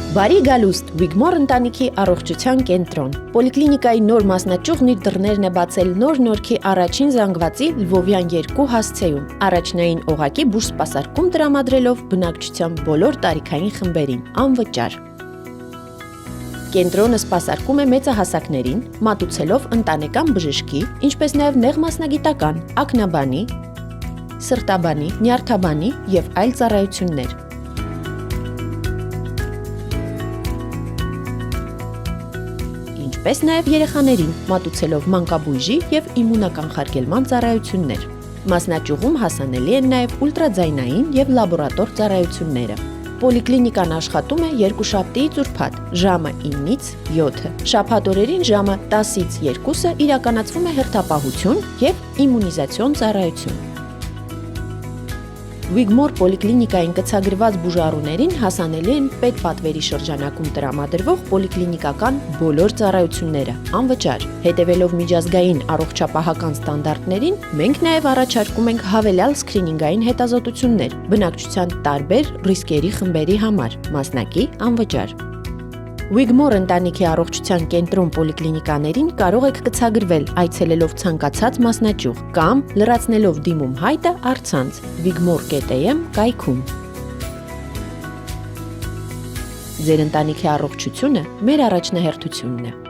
Բարի գալուստ Wigmore ընտանիքի առողջության կենտրոն։ Պոլիկլինիկայի նոր մասնաճյուղն իր դռներն է բացել նոր նորքի առաջին զանգվածի Լվովյան 2 հասցեում, առաջնային օղակի բուժ սպասարկում տրամադրելով բնակչության բոլոր տարիքային խմբերին, անվճար։ Կենտրոնը սպասարկում է մեծահասակներին, մատուցելով ընտանեկան բժշկի, ինչպես նաև նեղ մասնագիտական, ակնաբանի, սրտաբանի, նյարդաբանի և այլ ծառայություններ։ Ինչպես նաև երեխաներին, մատուցելով մանկաբույժի և իմունականխարգելման ծառայություններ։ Մասնաճյուղում հասանելի են նաև ուլտրաձայնային և լաբորատոր ծառայությունները։ Պոլիկլինիկան աշխատում է երկուշաբթիից ուրբաթ, ժամը 9-ից 7, շաբաթօրերին ժամը 10-ից 2 իրականացվում է հերթապահություն և իմունիզացիոն ծառայություն։ Wigmore պոլիկլինիկային կցագրված բուժառուներին հասանելի են պետպատվերի շրջանակում տրամադրվող պոլիկլինիկական բոլոր ծառայությունները, անվճար։ Հետևելով միջազգային առողջապահական ստանդարտներին, մենք նաև առաջարկում ենք հավելյալ սքրինինգային հետազոտություններ բնակչության տարբեր ռիսկերի խմբերի համար, մասնակի անվճար։ Wigmore ընտանիքի առողջության կենտրոն պոլիկլինիկաներին կարող եք կցագրվել այցելելով ցանկացած մասնաճյուղ կամ լրացնելով դիմում հայտը առցանց wigmore.am կայքում։ Ձեր ընտանիքի առողջությունը մեր առաջնահերթությունն է։